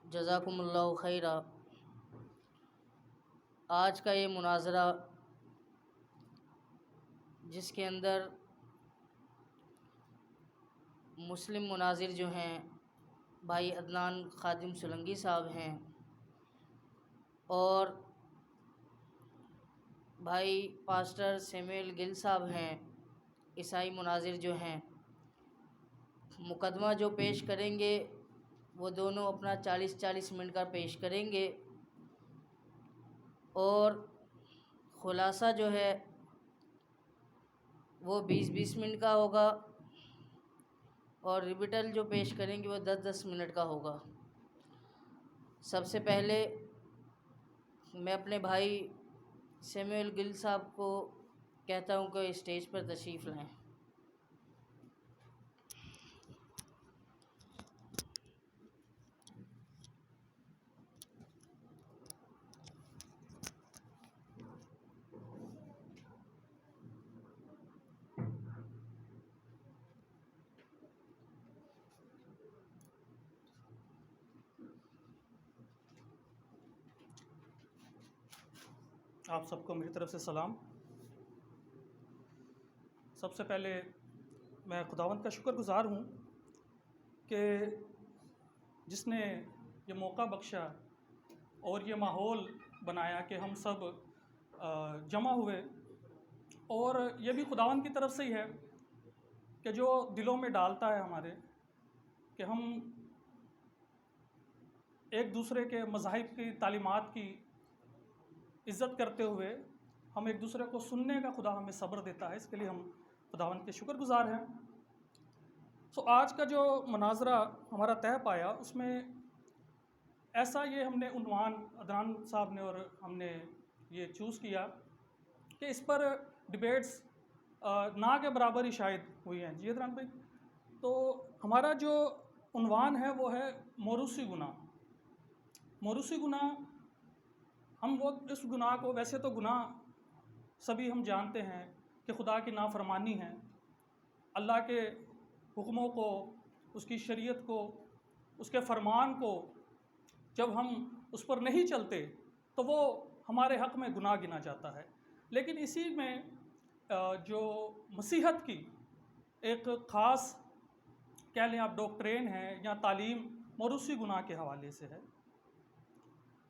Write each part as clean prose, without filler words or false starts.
जज़ाकुमुल्लाहु खैरा। आज का ये मुनाज़रा जिसके अंदर मुस्लिम मुनाजिर जो हैं भाई अदनान खादिम सोलंकी साहब हैं और भाई पास्टर सैमुअल गिल साहब हैं, ईसाई मुनाजिर जो हैं, मुकदमा जो पेश करेंगे वो दोनों अपना 40-40 मिनट का पेश करेंगे और ख़ुलासा जो है वो 20-20 मिनट का होगा और रिबिटल जो पेश करेंगे वो 10-10 मिनट का होगा। सबसे पहले मैं अपने भाई सैमुअल गिल साहब को कहता हूँ कि स्टेज पर तशरीफ़ लाएं। आप सबको मेरी तरफ़ से सलाम। सबसे पहले मैं खुदावंद का शुक्रगुज़ार हूँ कि जिसने ये मौका बख्शा और ये माहौल बनाया कि हम सब जमा हुए, और ये भी खुदावंद की तरफ से ही है कि जो दिलों में डालता है हमारे कि हम एक दूसरे के मज़ाहिब की तालीमात की इज़्ज़त करते हुए हम एक दूसरे को सुनने का खुदा हमें सब्र देता है। इसके लिए हम खुदावंद के शुक्रगुज़ार हैं। सो आज का जो मुनाज़रा हमारा तय पाया उसमें ऐसा ये हमने उन्वान अदनान साहब ने और हमने ये चूज़ किया कि इस पर डिबेट्स ना के बराबर ही शायद हुई हैं। जी अदनान भाई, तो हमारा जो उन्वान है वो है मोरूसी गुनाह। मोरूसी गुनाह, हम वो इस गुनाह को, वैसे तो गुनाह सभी हम जानते हैं कि खुदा की नाफरमानी है, अल्लाह के हुक्मों को, उसकी शरीयत को, उसके फरमान को जब हम उस पर नहीं चलते तो वो हमारे हक़ में गुनाह गिना जाता है। लेकिन इसी में जो मसीहत की एक ख़ास कह लें आप डॉक्ट्रेन है या तालीम मोरूसी गुनाह के हवाले से है।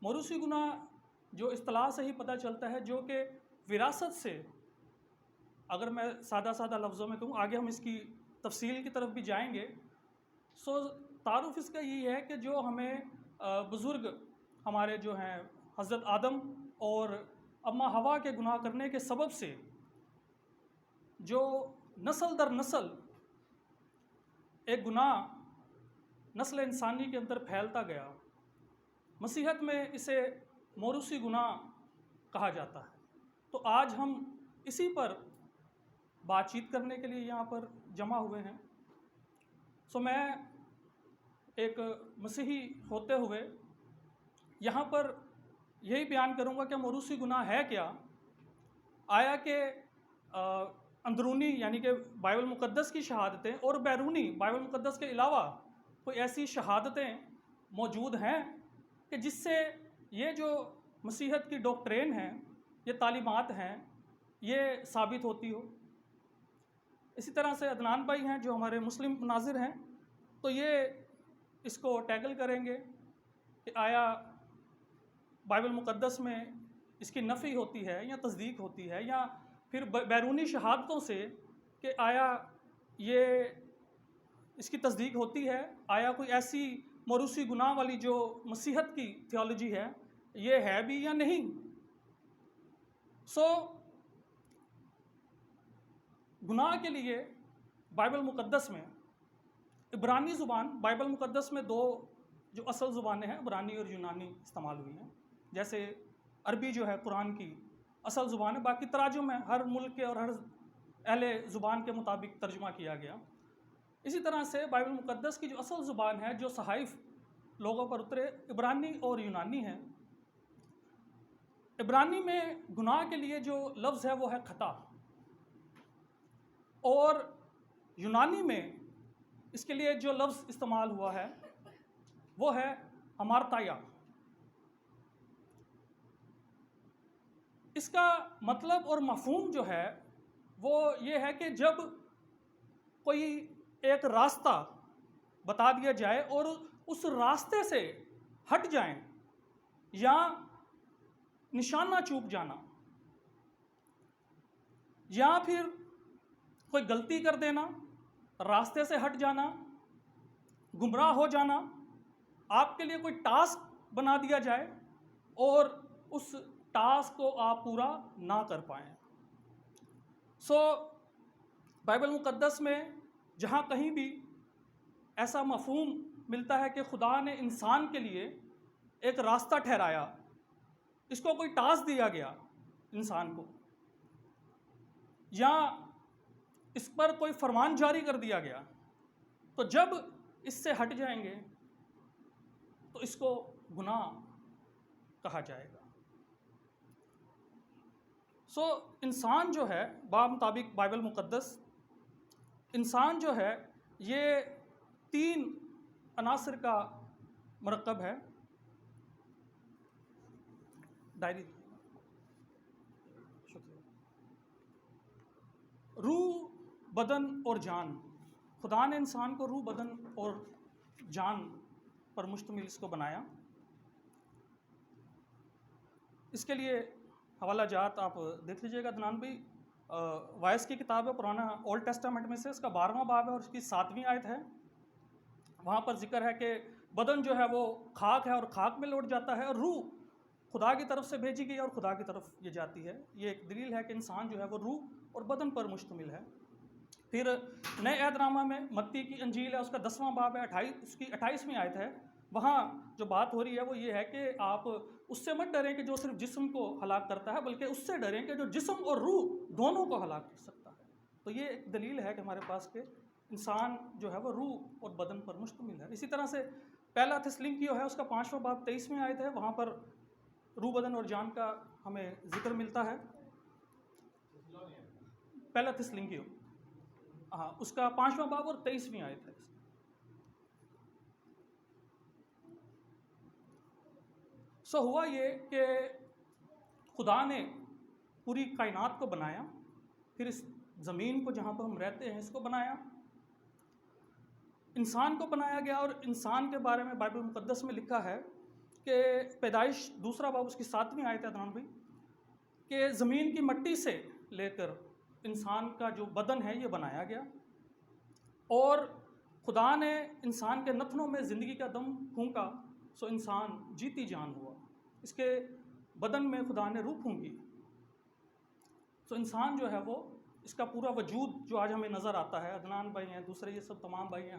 मोरूसी गुनाह जो इस्तिलाह से ही पता चलता है, जो कि विरासत से, अगर मैं सादा लफ्ज़ों में कहूँ, आगे हम इसकी तफसील की तरफ भी जाएंगे। सो तारुफ़ इसका यही है कि जो हमें बुज़ुर्ग हमारे जो हैं हज़रत आदम और अम्मा हवा के गुनाह करने के सबब से जो नस्ल दर नस्ल एक गुनाह नस्ल इंसानी के अंदर फैलता गया, मसीहत में इसे मोरूसी गुनाह कहा जाता है। तो आज हम इसी पर बातचीत करने के लिए यहाँ पर जमा हुए हैं। सो मैं एक मसीही होते हुए यहाँ पर यही बयान करूँगा कि मोरूसी गुनाह है क्या। आया कि अंदरूनी यानी कि बाइबल मुक़द्दस की शहादतें और बैरूनी बाइबल मुक़द्दस के अलावा कोई ऐसी शहादतें मौजूद हैं कि जिससे ये जो मसीहत की डॉक्ट्रेन है, ये तालीमात हैं, ये साबित होती हो। इसी तरह से अदनान भाई हैं जो हमारे मुस्लिम नाज़िर हैं, तो ये इसको टैकल करेंगे कि आया बाइबल मुक़द्दस में इसकी नफ़ी होती है या तस्दीक होती है, या फिर बैरूनी शहादतों से कि आया ये इसकी तस्दीक होती है, आया कोई ऐसी मोरूसी गुनाह वाली जो मसीहत की थियोलॉजी है ये है भी या नहीं। सो गुनाह के लिए बाइबल मुक़द्दस में इब्रानी ज़ुबान, बाइबल मुक़द्दस में दो जो असल ज़ुबानें हैं, इब्रानी और यूनानी इस्तेमाल हुई हैं। जैसे अरबी जो है कुरान की असल ज़ुबान है, बाकी तराजुम है, हर मुल्क के और हर अहले ज़ुबान के मुताबिक तर्जुमा किया गया। इसी तरह से बाइबल मुक़द्दस की जो असल ज़ुबान है, जो सहाइफ़ लोगों पर उतरे, इब्रानी और यूनानी है। इब्रानी में गुनाह के लिए जो लफ्ज़ है वो है ख़ता, और यूनानी में इसके लिए जो लफ्ज़ इस्तेमाल हुआ है वो है अमार्ताया। इसका मतलब और मफहूम जो है वो ये है कि जब कोई एक रास्ता बता दिया जाए और उस रास्ते से हट जाएं या निशाना चूक जाना या फिर कोई गलती कर देना, रास्ते से हट जाना, गुमराह हो जाना, आपके लिए कोई टास्क बना दिया जाए और उस टास्क को आप पूरा ना कर पाएँ। बाइबल मुक़द्दस में जहाँ कहीं भी ऐसा मफहूम मिलता है कि खुदा ने इंसान के लिए एक रास्ता ठहराया, इसको कोई टास्क दिया गया इंसान को, या इस पर कोई फरमान जारी कर दिया गया, तो जब इससे हट जाएंगे तो इसको गुनाह कहा जाएगा। इंसान जो है मुताबिक बाइबल मुक़द्दस, इंसान जो है ये 3 अनासर का मरकब है। डायरी, शुक्रिया। रूह, बदन और जान। खुदा ने इंसान को रूह, बदन और जान पर मुश्तमिल इसको बनाया। इसके लिए हवाला जात आप देख लीजिएगा। दनान भाई वायस की किताब है, पुराना ओल्ड टेस्टामेंट में से, उसका 12वां बाब है और उसकी 7वीं आयत है। वहाँ पर जिक्र है कि बदन जो है वो खाक है और खाक में लौट जाता है, और रूह खुदा की तरफ से भेजी गई और खुदा की तरफ ये जाती है। ये एक दलील है कि इंसान जो है वो रूह और बदन पर मुश्तमिल है। फिर नए अहदनामा में मत्ती की अंजील है, उसका 10वां बाब है, 28वीं आयत है। वहाँ जो बात हो रही है वो ये है कि आप उससे मत डरें कि जो सिर्फ जिस्म को हलाक करता है, बल्कि उससे डरें कि जो जिस्म और रूह दोनों को हलाक कर सकता है। तो ये एक दलील है कि हमारे पास के इंसान जो है वो रूह और बदन पर मुश्तमिल है। इसी तरह से पहला थिस्सलुनीकियों है, उसका 5वां बाब 23वीं आयत है। वहाँ पर रूह, बदन और जान का हमें जिक्र मिलता है। पहला थिस्सलुनीकियों, हाँ, उसका 5वां बाब और 23वीं आयत है। हुआ ये कि खुदा ने पूरी कायनात को बनाया, फिर इस ज़मीन को जहाँ पर हम रहते हैं इसको बनाया, इंसान को बनाया गया। और इंसान के बारे में बाइबल मुक़द्दस में लिखा है कि पैदाइश 2 बाब उसकी 7वीं आयत है दनान भाई, कि ज़मीन की मिट्टी से लेकर इंसान का जो बदन है ये बनाया गया, और खुदा ने इंसान के नथनों में ज़िंदगी का दम फूंका, सो इंसान जीती जान हुआ। इसके बदन में खुदा ने रूह फूंकी, सो इंसान जो है वो, इसका पूरा वजूद जो आज हमें नज़र आता है, अदनान भाई हैं, दूसरे ये सब तमाम भाई हैं,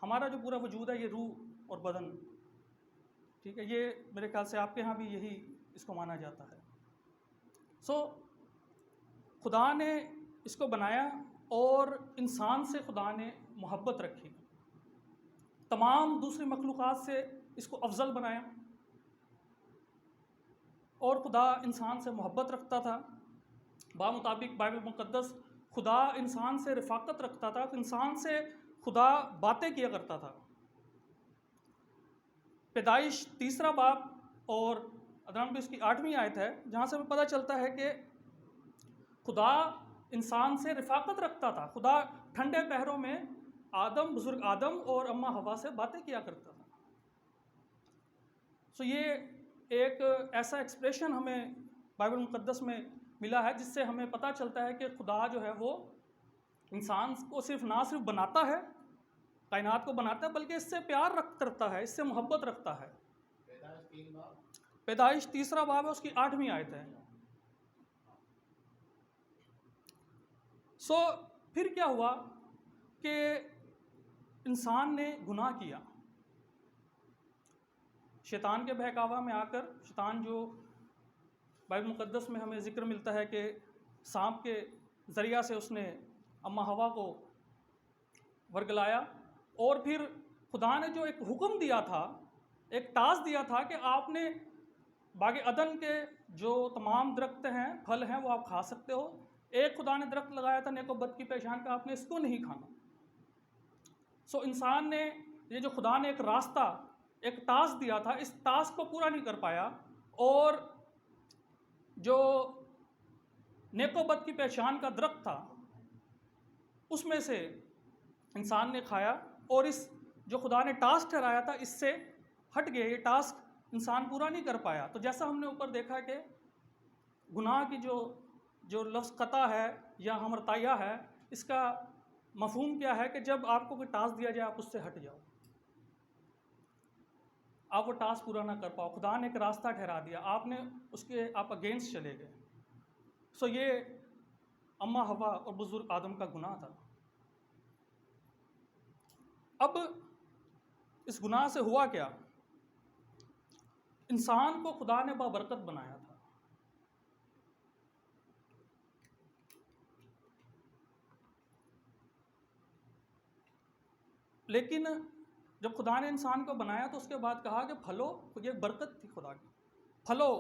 हमारा जो पूरा वजूद है ये रूह और बदन, ठीक है। ये मेरे ख्याल से आपके यहाँ भी यही इसको माना जाता है। खुदा ने इसको बनाया और इंसान से खुदा ने मोहब्बत रखी, तमाम दूसरी मखलूक़ात से इसको अफजल बनाया, और खुदा इंसान से मोहब्बत रखता था। मुताबिक बाइबल मुक़द्दस खुदा इंसान से रफ़ाक़त रखता था, तो इंसान से खुदा बातें किया करता था। पैदाइश 3 बाब और अदनान भी उसकी 8वीं आयत है, जहाँ से हमें पता चलता है कि खुदा इंसान से रफ़ाक़त रखता था। खुदा ठंडे पहरों में बुज़ुर्ग आदम और अम्मा हवा से बातें किया करता था। ये एक ऐसा एक्सप्रेशन हमें बाइबल मुक़द्दस में मिला है जिससे हमें पता चलता है कि खुदा जो है वो इंसान को ना सिर्फ बनाता है, कायनात को बनाता है, बल्कि इससे प्यार करता है, इससे मोहब्बत रखता है। पैदाइश 3 बाब है, उसकी 8वीं आयत है। फिर क्या हुआ कि इंसान ने गुनाह किया, शैतान के बहकावा में आकर। शैतान जो बाइबल मुक़द्दस में हमें ज़िक्र मिलता है कि सांप के ज़रिया से उसने अम्मा हवा को वर्गलाया, और फिर खुदा ने जो एक हुक्म दिया था, एक टास्क दिया था कि आपने बाग अदन के जो तमाम दरख्त हैं, फल हैं, वो आप खा सकते हो। एक खुदा ने दरख्त लगाया था नेक और बद की पहचान का, आपने इसको नहीं खाना। इंसान ने, ये जो खुदा ने एक रास्ता एक टास्क दिया था, इस टास्क को पूरा नहीं कर पाया और जो नेकोबत की पहचान का दरख्त था उसमें से इंसान ने खाया और इस जो खुदा ने टास्क ठहराया था इससे हट गए, ये टास्क इंसान पूरा नहीं कर पाया। तो जैसा हमने ऊपर देखा कि गुनाह की जो लफ्ज़ कता है या हमरताया है, इसका मफहूम क्या है कि जब आपको कोई टास्क दिया जाए आप उससे हट जाओ, आप वो टास्क पूरा ना कर पाओ। खुदा ने एक रास्ता ठहरा दिया, आपने उसके आप अगेंस्ट चले गए। सो ये अम्मा हवा और बुजुर्ग आदम का गुनाह था। अब इस गुनाह से हुआ क्या? इंसान को खुदा ने बाबरकत बनाया था, लेकिन जब खुदा ने इंसान को बनाया तो उसके बाद कहा कि फलो, ये बरकत थी खुदा की, फलो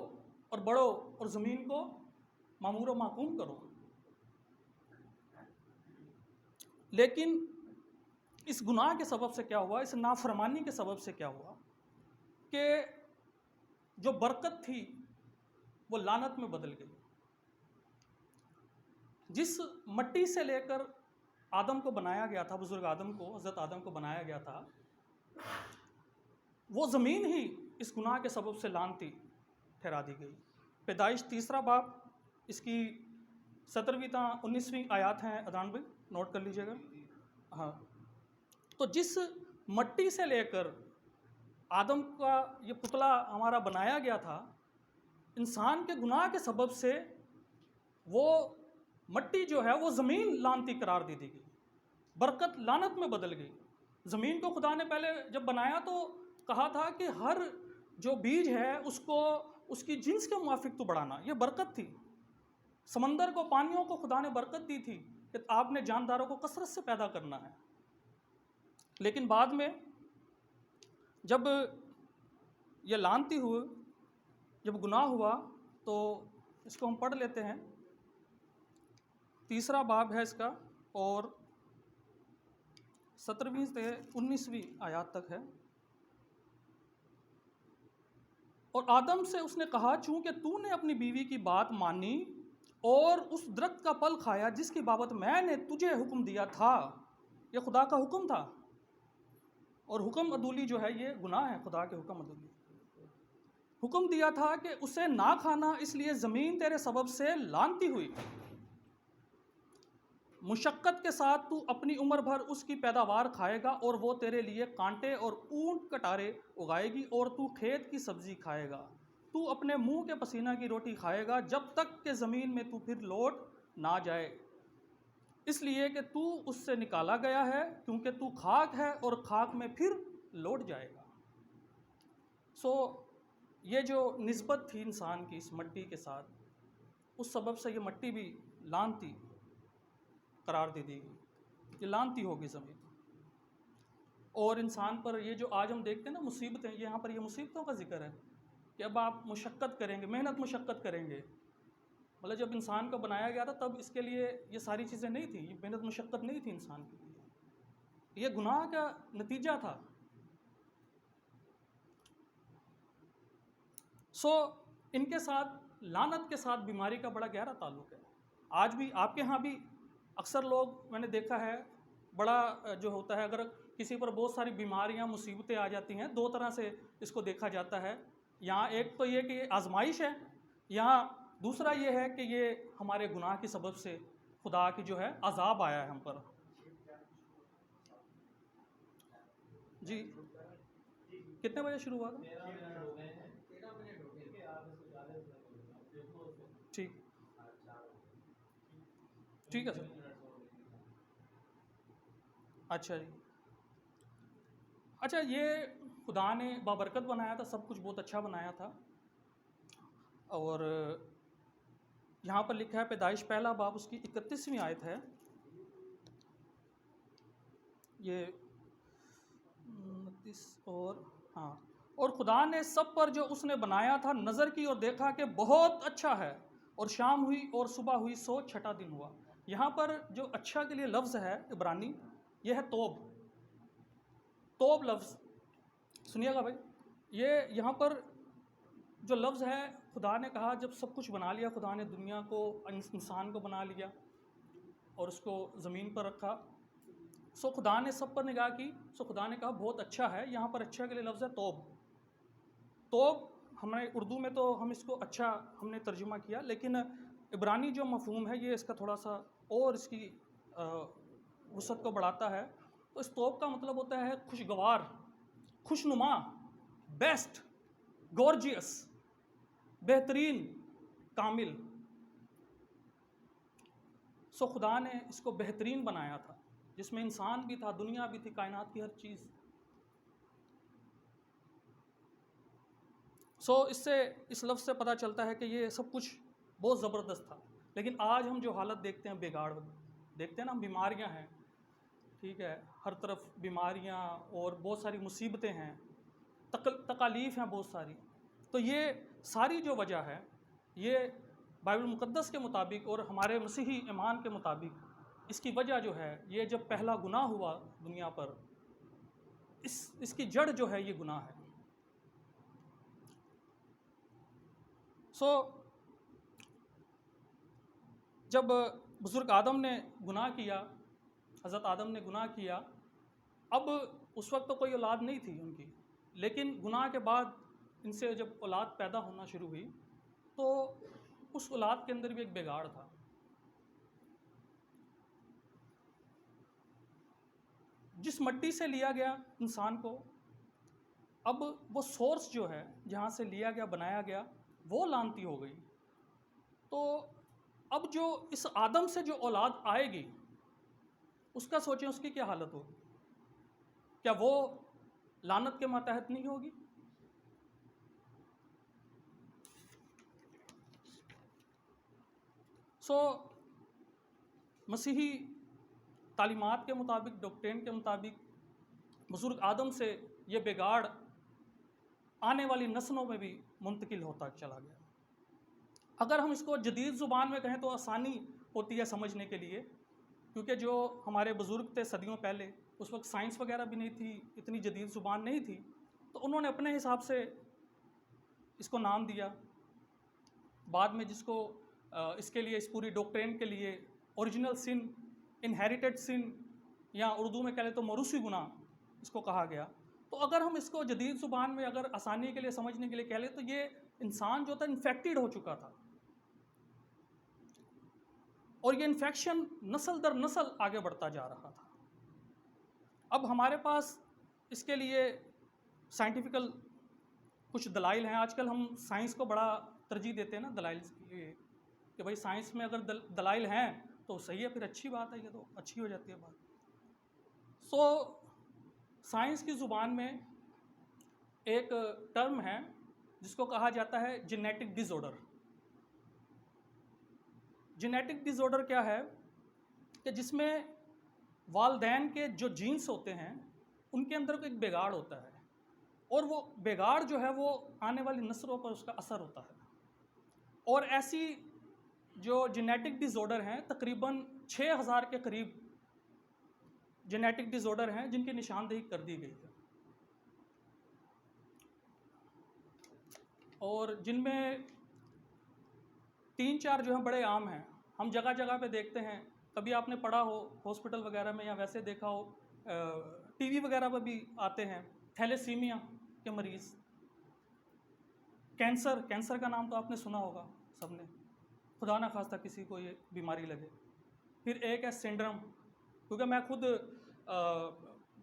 और बढ़ो और ज़मीन को मामूर व माकूम करो। लेकिन इस गुनाह के सबब से क्या हुआ, इस नाफरमानी के सबब से क्या हुआ कि जो बरकत थी वो लानत में बदल गई। जिस मट्टी से लेकर आदम को बनाया गया था, बुजुर्ग आदम को, हज़रत आदम को बनाया गया था, वो ज़मीन ही इस गुनाह के सबब से लानती ठहरा दी गई। पैदाइश 3 बाब, इसकी 17वीं 19वीं आयत हैं अदान भाई, नोट कर लीजिएगा। हाँ, तो जिस मट्टी से लेकर आदम का ये पुतला हमारा बनाया गया था, इंसान के गुनाह के सबब से वो मट्टी जो है वो ज़मीन लानती करार दे दी गई, बरकत लानत में बदल गई। ज़मीन को खुदा ने पहले जब बनाया तो कहा था कि हर जो बीज है उसको उसकी जिन्स के मुआफिक तो बढ़ाना, ये बरकत थी। समंदर को, पानियों को खुदा ने बरकत दी थी कि आपने जानदारों को कसरत से पैदा करना है। लेकिन बाद में जब ये लानती हुई, जब गुनाह हुआ, तो इसको हम पढ़ लेते हैं। 3 बाब है इसका और 17वीं से 19वीं आयत तक है। और आदम से उसने कहा, चूंकि तूने अपनी बीवी की बात मानी और उस दरख्त का फल खाया जिसकी बाबत मैंने तुझे हुक्म दिया था, ये खुदा का हुक्म था, और हुक्म अदूली जो है ये गुनाह है, खुदा के हुक्म अदूली। हुक्म दिया था कि उसे ना खाना, इसलिए ज़मीन तेरे सबब से लानती हुई। मुशक्क़त के साथ तू अपनी उम्र भर उसकी पैदावार खाएगा और वो तेरे लिए कांटे और ऊंट कटारे उगाएगी और तू खेत की सब्ज़ी खाएगा। तू अपने मुंह के पसीना की रोटी खाएगा जब तक कि ज़मीन में तू फिर लौट ना जाए, इसलिए कि तू उससे निकाला गया है, क्योंकि तू खाक है और खाक में फिर लौट जाएगा। सो ये जो निस्बत थी इंसान की इस मट्टी के साथ, उस सबब से ये मट्टी भी लानती करार दे दी गई, ये लानती होगी ज़मीन। और इंसान पर ये जो आज हम देखते हैं ना मुसीबतें, यहाँ पर ये मुसीबतों का जिक्र है कि अब आप मुशक्क़त करेंगे, मेहनत मुशक्क़त करेंगे। मतलब जब इंसान को बनाया गया था तब इसके लिए ये सारी चीज़ें नहीं थी, ये मेहनत मुशक्क़त नहीं थी इंसान के लिए, ये गुनाह का नतीजा था। सो इनके साथ, लानत के साथ बीमारी का बड़ा गहरा ताल्लुक़ है। आज भी आपके यहाँ भी अक्सर लोग, मैंने देखा है, बड़ा जो होता है, अगर किसी पर बहुत सारी बीमारियां, मुसीबतें आ जाती हैं, 2 तरह से इसको देखा जाता है। यहाँ एक तो ये कि ये आजमाइश है, यहाँ दूसरा ये है कि ये हमारे गुनाह की सबब से खुदा की जो है अजाब आया है हम पर। जी, कितने बजे शुरू हुआ था? ठीक, ठीक है सर। अच्छा जी, अच्छा, ये खुदा ने बाबरकत बनाया था, सब कुछ बहुत अच्छा बनाया था। और यहाँ पर लिखा है पैदाइश 1 बाब, उसकी 31वीं आयत है, ये 29 और हाँ, और खुदा ने सब पर जो उसने बनाया था नज़र की और देखा कि बहुत अच्छा है, और शाम हुई और सुबह हुई, सो 6ठा दिन हुआ। यहाँ पर जो अच्छा के लिए लफ्ज़ है इब्रानी, यह है तोब। तोब लफ्ज़ सुनिएगा भाई, ये यहाँ पर जो लफ्ज़ है, खुदा ने कहा जब सब कुछ बना लिया, खुदा ने दुनिया को, इंसान को बना लिया और उसको ज़मीन पर रखा, सो खुदा ने सब पर निगाह की, सो खुदा ने कहा बहुत अच्छा है। यहाँ पर अच्छा के लिए लफ्ज़ है तौब। तौब हमारे उर्दू में तो हम इसको अच्छा हमने तर्जुमा किया, लेकिन इब्रानी जो मफ़हूम है ये इसका थोड़ा सा और इसकी वसअत को बढ़ाता है। तो इस तौब का मतलब होता है खुशगवार, खुशनुमा, बेस्ट, गॉर्जियस, बेहतरीन, कामिल। सो खुदा ने इसको बेहतरीन बनाया था, जिसमें इंसान भी था, दुनिया भी थी, कायनात की हर चीज़। सो इससे, इस लफ्ज़ से पता चलता है कि ये सब कुछ बहुत ज़बरदस्त था। लेकिन आज हम जो हालत देखते हैं, बेगाड़ देखते हैं ना, बीमारियां हैं, ठीक है, हर तरफ बीमारियां और बहुत सारी मुसीबतें हैं, तकालीफ हैं बहुत सारी। तो ये सारी जो वजह है, ये बाइबल मुक़द्दस के मुताबिक और हमारे मसीही ईमान के मुताबिक, इसकी वजह जो है, ये जब पहला गुनाह हुआ दुनिया पर, इसकी जड़ जो है ये गुनाह है। सो जब बुज़ुर्ग आदम ने गुनाह किया, हज़रत आदम ने गुनाह किया, अब उस वक्त तो कोई औलाद नहीं थी उनकी, लेकिन गुनाह के बाद इनसे जब औलाद पैदा होना शुरू हुई, तो उस औलाद के अंदर भी एक बिगाड़ था। जिस मिट्टी से लिया गया इंसान को, अब वो सोर्स जो है जहाँ से लिया गया, बनाया गया, वो लानती हो गई। तो अब जो इस आदम से जो औलाद आएगी, उसका सोचें उसकी क्या हालत होगी। क्या वो लानत के मातहत नहीं होगी? सो मसीही तालीमात के मुताबिक, डॉक्ट्रिन के मुताबिक, बुज़ुर्ग आदम से ये बिगाड़ आने वाली नस्लों में भी मुंतकिल होता चला गया। अगर हम इसको जदीद ज़ुबान में कहें तो आसानी होती है समझने के लिए, क्योंकि जो हमारे बुज़ुर्ग थे सदियों पहले, उस वक्त साइंस वगैरह भी नहीं थी, इतनी जदीद ज़ुबान नहीं थी, तो उन्होंने अपने हिसाब से इसको नाम दिया। बाद में जिसको इसके लिए, इस पूरी डॉक्ट्रिन के लिए ओरिजिनल सिन, इनहेरिटेड सिन, या उर्दू में कह लें तो मरूसी गुनाह इसको कहा गया। तो अगर हम इसको जदीद ज़ुबान में अगर आसानी के लिए समझने के लिए कह लें, तो ये इंसान जो था इन्फेक्टेड हो चुका था, और ये इन्फेक्शन नस्ल दर नस्ल आगे बढ़ता जा रहा था। अब हमारे पास इसके लिए साइंटिफिकल कुछ दलाइल हैं। आजकल हम साइंस को बड़ा तरजीह देते हैं ना दलाइल के लिए, कि भाई साइंस में अगर दलाइल हैं तो सही है, फिर अच्छी बात है, ये तो अच्छी हो जाती है बात। सो साइंस की ज़ुबान में एक टर्म है जिसको कहा जाता है जेनेटिक डिसऑर्डर। जेनेटिक डिसऑर्डर क्या है कि जिसमें वालदैन के जो जीन्स होते हैं उनके अंदर को एक बिगाड़ होता है, और वो बिगाड़ जो है वो आने वाली नस्लों पर उसका असर होता है। और ऐसी जो जेनेटिक डिसऑर्डर हैं, तकरीबन 6000 के करीब जेनेटिक डिसऑर्डर हैं जिनकी निशानदेही कर दी गई है, और जिनमें 3-4 जो हैं बड़े आम हैं, हम जगह जगह पे देखते हैं। कभी आपने पढ़ा हो हॉस्पिटल वगैरह में, या वैसे देखा हो टीवी वगैरह पर भी आते हैं, थैलेसीमिया के मरीज़, कैंसर का नाम तो आपने सुना होगा सबने, खुदा ना खास्ता किसी को ये बीमारी लगे। फिर एक है सिंड्रोम, क्योंकि मैं खुद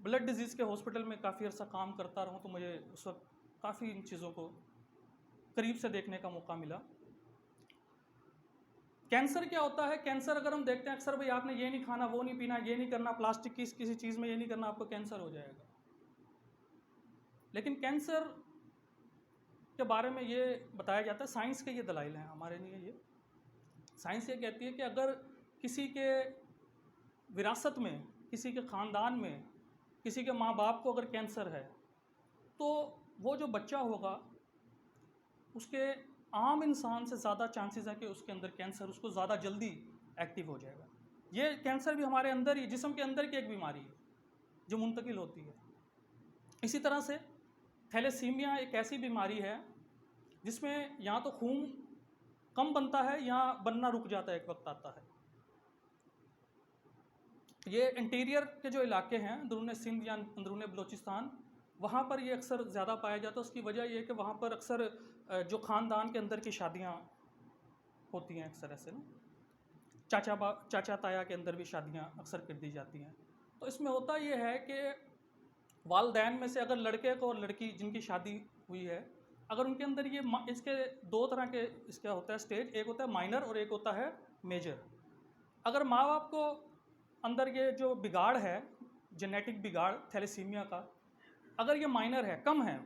ब्लड डिजीज़ के हॉस्पिटल में काफ़ी अर्सा काम करता रहा हूँ, तो मुझे उस वक्त काफ़ी इन चीज़ों को करीब से देखने का मौका मिला। कैंसर क्या होता है? कैंसर अगर हम देखते हैं अक्सर, भाई आपने ये नहीं खाना, वो नहीं पीना, ये नहीं करना, प्लास्टिक की किसी चीज़ में ये नहीं करना, आपको कैंसर हो जाएगा। लेकिन कैंसर के बारे में ये बताया जाता है, साइंस के ये दलाइल हैं, हमारे नहीं है ये। साइंस ये कहती है कि अगर किसी के विरासत में, किसी के ख़ानदान में, किसी के माँ बाप को अगर कैंसर है, तो वो जो बच्चा होगा उसके आम इंसान से ज़्यादा चांसेस है कि उसके अंदर कैंसर उसको ज़्यादा जल्दी एक्टिव हो जाएगा। ये कैंसर भी हमारे अंदर ही, जिस्म के अंदर की एक बीमारी है जो मुंतकिल होती है। इसी तरह से थैलेसीमिया एक ऐसी बीमारी है जिसमें या तो खून कम बनता है या बनना रुक जाता है, एक वक्त आता है। ये इंटीरियर के जो इलाके हैं, अंदरूनी सिंध या अंदरूनी बलूचिस्तान, वहाँ पर ये अक्सर ज़्यादा पाया जाता है। उसकी वजह ये है कि वहाँ पर अक्सर जो ख़ानदान के अंदर की शादियाँ होती हैं, अक्सर ऐसे ना चाचा ताया के अंदर भी शादियाँ अक्सर कर दी जाती हैं। तो इसमें होता ये है कि वालदैन में से अगर लड़के को और लड़की जिनकी शादी हुई है, अगर उनके अंदर ये इसके दो तरह के इसका होता है स्टेज, एक होता है माइनर और एक होता है मेजर। अगर माँ बाप को अंदर ये जो बिगाड़ है, जेनेटिक बिगाड़ थैलेसीमिया का, अगर ये माइनर है, कम है,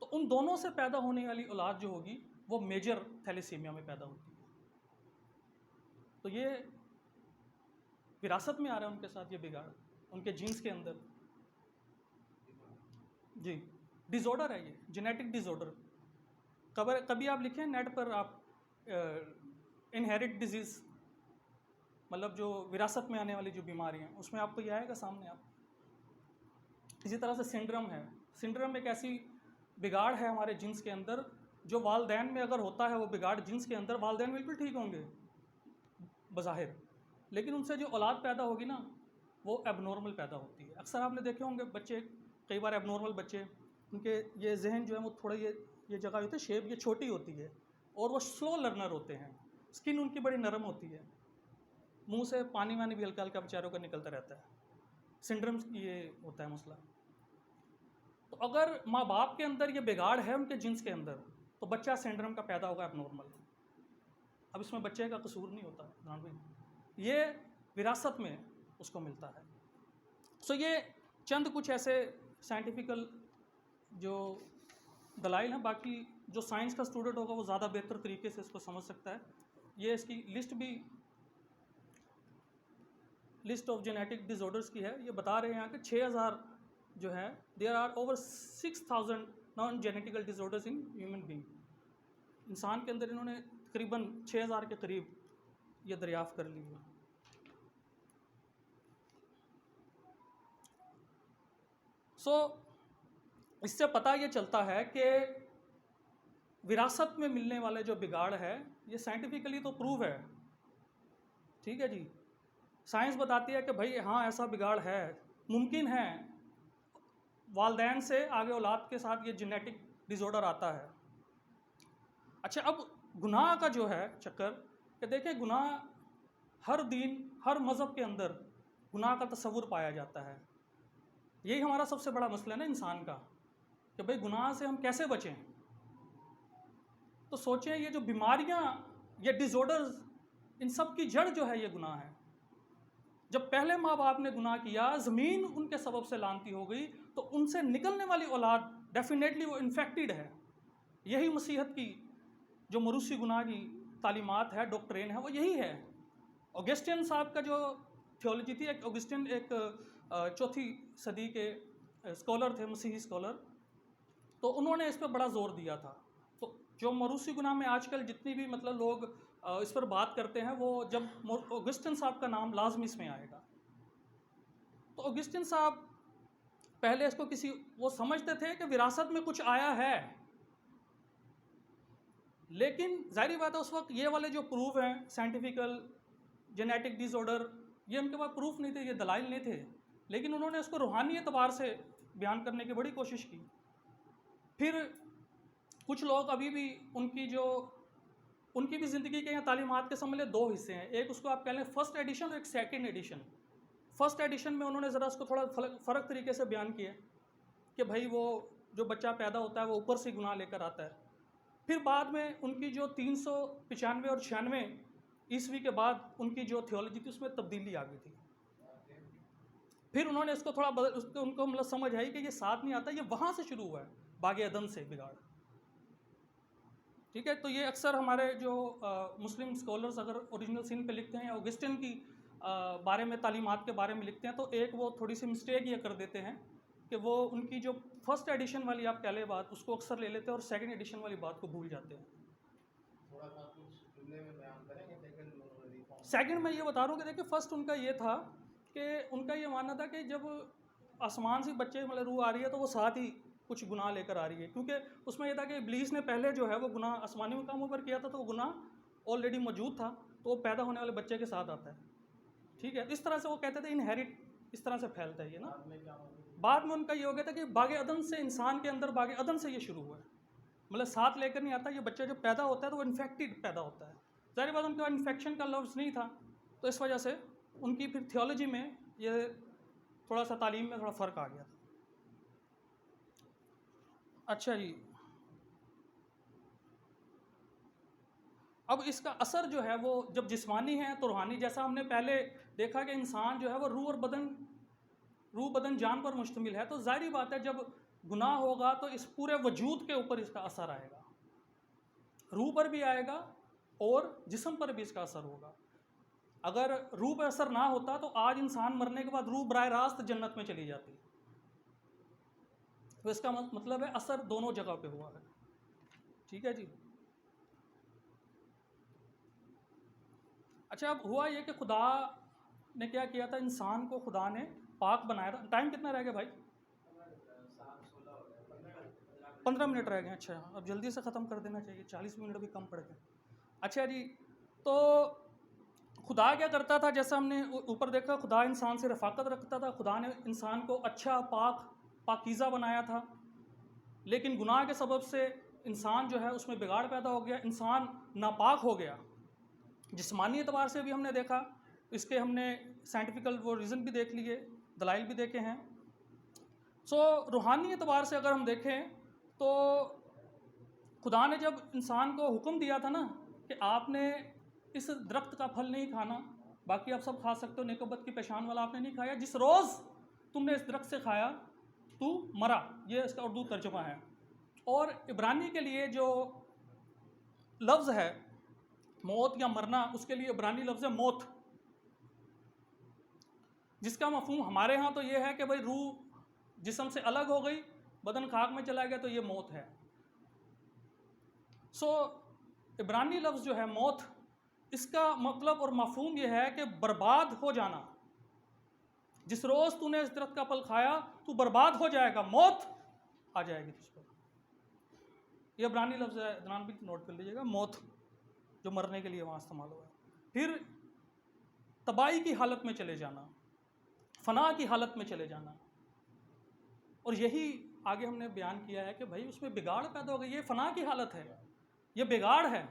तो उन दोनों से पैदा होने वाली औलाद जो होगी वो मेजर थैलेसीमिया में पैदा होती है। तो ये विरासत में आ रहा है उनके साथ, ये बिगाड़ उनके जीन्स के अंदर। जी, डिसऑर्डर है ये, जेनेटिक डिसऑर्डर। कभी आप लिखें नेट पर, आप इनहेरिट डिजीज़, मतलब जो विरासत में आने वाली जो बीमारी हैं, उसमें आपको ये आएगा सामने। आप इसी तरह से सिंड्रोम है। सिंड्रोम एक ऐसी बिगाड़ है हमारे जीन्स के अंदर, जो वालदैन में अगर होता है वो बिगाड़ जीन्स के अंदर, वालदैन बिल्कुल ठीक होंगे बज़ाहिर, लेकिन उनसे जो औलाद पैदा होगी ना, वो एबनॉर्मल पैदा होती है। अक्सर आपने देखे होंगे बच्चे, कई बार एबनॉर्मल बच्चे, उनके ये जहन जो है वो थोड़ा ये जगह होती है, शेप ये छोटी होती है, और वो स्लो लर्नर होते हैं। स्किन उनकी बड़ी नरम होती है, मुंह से पानी वानी भी हल्का हल्का बेचारों का निकलता रहता है। सिंड्रोम ये होता है मसला। तो अगर माँ बाप के अंदर ये बिगाड़ है उनके जीन्स के अंदर, तो बच्चा सिंड्रोम का पैदा होगा एबनॉर्मल। अब इसमें बच्चे का कसूर नहीं होता, ध्यान रखिए, ये विरासत में उसको मिलता है। सो ये चंद कुछ ऐसे साइंटिफिकल जो दलाइल हैं। बाकी जो साइंस का स्टूडेंट होगा वो ज़्यादा बेहतर तरीके से इसको समझ सकता है। ये इसकी लिस्ट भी, लिस्ट ऑफ जेनेटिक डिसऑर्डर्स की है। ये बता रहे हैं यहाँ कि 6000 जो है, there are over 6000 non genetical disorders in human being. इंसान के अंदर इन्होंने तकरीबन 6000 के करीब ये दरियाफ़त कर ली है। सो इससे पता ये चलता है कि विरासत में मिलने वाले जो बिगाड़ है, ये साइंटिफिकली तो प्रूव है, ठीक है जी। साइंस बताती है कि भाई हाँ ऐसा बिगाड़ है, मुमकिन है वालदैन से आगे औलाद के साथ ये जेनेटिक डिसऑर्डर आता है। अच्छा, अब गुनाह का जो है चक्कर, कि देखिए गुनाह हर दिन हर मज़हब के अंदर गुनाह का तस्वुर पाया जाता है। यही हमारा सबसे बड़ा मसला है ना इंसान का, कि भाई गुनाह से हम कैसे बचें। तो सोचें, ये जो बीमारियां, ये डिसऑर्डर्स, इन सब की जड़ जो है ये गुनाह है। जब पहले माँ बाप ने गुनाह किया, ज़मीन उनके सबब से लानती हो गई, तो उनसे निकलने वाली औलाद डेफिनेटली वो इन्फेक्टेड है। यही मसीहत की जो मरूसी गुनाह की तालीमात है, डॉक्ट्रेन है, वो यही है। ऑगस्टिन साहब का जो थियोलॉजी थी, ऑगस्टिन एक 4वीं सदी के स्कॉलर थे, मसीही स्कॉलर, तो उन्होंने इस पर बड़ा ज़ोर दिया था। तो जो मरूसी गुनाह में आजकल जितनी भी मतलब लोग इस पर बात करते हैं, वो जब ऑगस्टिन साहब का नाम लाजमी इसमें आएगा। तो ऑगस्टिन साहब पहले इसको वो समझते थे कि विरासत में कुछ आया है, लेकिन जाहिर बात है उस वक्त ये वाले जो प्रूफ हैं साइंटिफिकल जेनेटिक डिसऑर्डर, ये उनके पास प्रूफ नहीं थे, ये दलाइल नहीं थे, लेकिन उन्होंने इसको रूहानी एतबार से बयान करने की बड़ी कोशिश की। फिर कुछ लोग अभी भी उनकी भी ज़िंदगी के यहाँ तालीमात के समझ लें 2 हिस्से हैं। एक उसको आप कह लें फर्स्ट एडिशन और एक सेकंड एडिशन। फर्स्ट एडिशन में उन्होंने ज़रा उसको थोड़ा फ़र्क तरीके से बयान किया कि भाई वो जो बच्चा पैदा होता है वो ऊपर से गुनाह लेकर आता है। फिर बाद में उनकी जो 395 और 96 ईस्वी के बाद उनकी जो थियोलॉजी थी उसमें तब्दीली आ गई थी। फिर उन्होंने इसको थोड़ा उनको मतलब समझ आई कि ये साथ नहीं आता, ये वहाँ से शुरू हुआ है, बागे अदन से बिगाड़, ठीक है। तो ये अक्सर हमारे जो मुस्लिम स्कॉलर्स अगर ओरिजिनल सिन पे लिखते हैं या ऑगस्टिन की बारे में तालीमात के बारे में लिखते हैं, तो एक वो थोड़ी सी मिस्टेक ये कर देते हैं कि वो उनकी जो फर्स्ट एडिशन वाली आप कह लें बात, उसको अक्सर ले लेते हैं और सेकंड एडिशन वाली बात को भूल जाते हैं। थोड़ा सा कुछ जुमले में बयान करेंगे सेकंड? सेकंड में ये बता रहा हूँ कि देखिए फर्स्ट उनका ये था कि उनका ये मानना था कि जब आसमान से बच्चे मतलब रूह आ रही है तो वो साथ ही कुछ गुनाह लेकर आ रही है, क्योंकि उसमें यह था कि इब्लीस ने पहले जो है वो गुनाह आसमानी मकामों पर किया था, तो वो गुनाह ऑलरेडी मौजूद था, तो वो पैदा होने वाले बच्चे के साथ आता है। ठीक है, इस तरह से वो कहते थे इनहेरिट इस तरह से फैलता है ये ना। बाद में क्या होगा? बाद में उनका ये हो गया था कि बागे अदन से, इंसान के अंदर बागे अदन से ये शुरू हुआ है, मतलब साथ लेकर नहीं आता। ये बच्चा जब पैदा होता है तो वो इन्फेक्टेड पैदा होता है, ज़ाहिर बात उनके पास इन्फेक्शन का लफ्ज़ नहीं था, तो इस वजह से उनकी फिर थियोलॉजी में ये थोड़ा सा तालीम में थोड़ा फ़र्क आ गया था। अच्छा जी, अब इसका असर जो है वो जब जिस्मानी है तो रूहानी, जैसा हमने पहले देखा कि इंसान जो है वो रूह बदन जान पर मुश्तमिल है, तो ज़ाहिर बात है जब गुनाह होगा तो इस पूरे वजूद के ऊपर इसका असर आएगा, रूह पर भी आएगा और जिस्म पर भी इसका असर होगा। अगर रूह पर असर ना होता तो आज इंसान मरने के बाद रूह बराह रास्त जन्नत में चली जाती, तो इसका मतलब है असर दोनों जगह पे हुआ है। ठीक है जी। अच्छा, अब हुआ ये कि खुदा ने क्या किया था, इंसान को खुदा ने पाक बनाया था। टाइम कितना रह गया भाई? 15 मिनट रह गए। अच्छा, अब जल्दी से ख़त्म कर देना चाहिए, 40 मिनट भी कम पड़ गए। अच्छा जी, तो खुदा क्या करता था, जैसा हमने ऊपर देखा, खुदा इंसान से रफ़ाकत रखता था, खुदा ने इंसान को अच्छा पाकीज़ा बनाया था, लेकिन गुनाह के सबब से इंसान जो है उसमें बिगाड़ पैदा हो गया, इंसान नापाक हो गया। जिस्मानी एतबार से भी हमने देखा, इसके हमने साइंटिफिकल वो रीज़न भी देख लिए, दलाइल भी देखे हैं। रूहानी एतबार से अगर हम देखें तो खुदा ने जब इंसान को हुक्म दिया था ना कि आपने इस दरख्त का फल नहीं खाना, बाकी आप सब खा सकते हो, नेकोबत की पेशान वाला आपने नहीं खाया, जिस रोज़ तुमने इस दरख्त से खाया तू मरा, ये इसका उर्दू तर्जुमा है। और इब्रानी के लिए जो लफ्ज़ है मौत या मरना, उसके लिए इब्रानी लफ्ज़ है मौत, जिसका मफहूम हमारे यहाँ तो ये है कि भाई रूह जिस्म से अलग हो गई, बदन खाक में चला गया, तो ये मौत है। इब्रानी लफ्ज़ जो है मौत, इसका मतलब और मफहूम ये है कि बर्बाद हो जाना। जिस रोज़ तूने इस दरख्त का फल खाया तू बर्बाद हो जाएगा, मौत आ जाएगी तुझ पर। यह इब्रानी लफ्ज़ है, इधर भी नोट कर लीजिएगा, मौत जो मरने के लिए वहाँ इस्तेमाल हुआ है। फिर तबाही की हालत में चले जाना, फना की हालत में चले जाना, और यही आगे हमने बयान किया है कि भाई उसमें बिगाड़ पैदा हो गई, ये फना की हालत है, ये बिगाड़ है,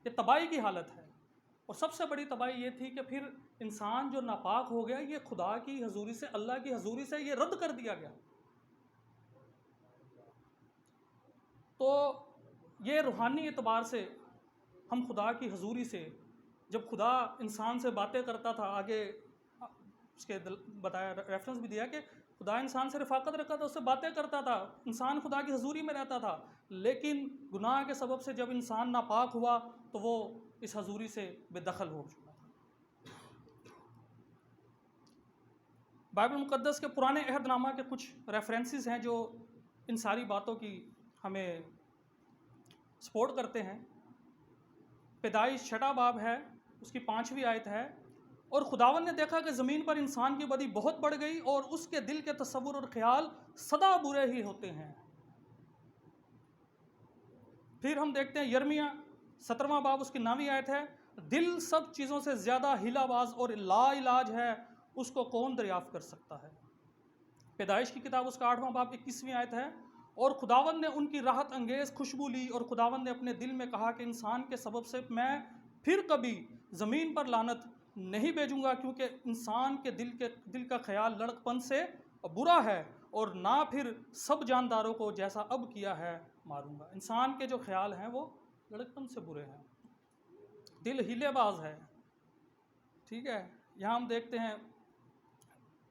ये तबाही की हालत है। और सबसे बड़ी तबाही ये थी कि फिर इंसान जो नापाक हो गया, ये खुदा की हजूरी से, अल्लाह की हजूरी से ये रद्द कर दिया गया। तो ये रूहानी एतबार से हम खुदा की हजूरी से, जब खुदा इंसान से बातें करता था, आगे उसके बताया, रेफरेंस भी दिया कि खुदा इंसान से रफ़ाकत रखा था, उससे बातें करता था, इंसान खुदा की हजूरी में रहता था, लेकिन गुनाह के सबब से जब इंसान नापाक हुआ तो वो इस हजूरी से बेदखल हो चुका था। बाइबल मुक़द्दस के पुराने अहदनामा के कुछ रेफरेंसेस हैं जो इन सारी बातों की हमें सपोर्ट करते हैं। पैदाइश 6 बाब है, उसकी 5वीं आयत है, और खुदावन ने देखा कि ज़मीन पर इंसान की बदी बहुत बढ़ गई और उसके दिल के तसव्वुर और ख्याल सदा बुरे ही होते हैं। फिर हम देखते हैं यर्मिया 17वां बाब, उसकी 9वीं आयत है, दिल सब चीज़ों से ज़्यादा हिलाबाज और लाइलाज है, उसको कौन दरियाफ़्त कर सकता है। पैदाइश की किताब उसका 8वां बाब 21वीं आयत है, और खुदावन ने उनकी राहत अंगेज़ खुशबू ली, और खुदावन ने अपने दिल में कहा कि इंसान के सबब से मैं फिर कभी ज़मीन पर लानत नहीं भेजूंगा, क्योंकि इंसान के दिल का ख्याल लड़कपन से बुरा है, और ना फिर सब जानदारों को जैसा अब किया है मारूंगा। इंसान के जो ख्याल हैं वो लड़कपन से बुरे हैं, दिल हीलेबाज है। ठीक है, यहाँ हम देखते हैं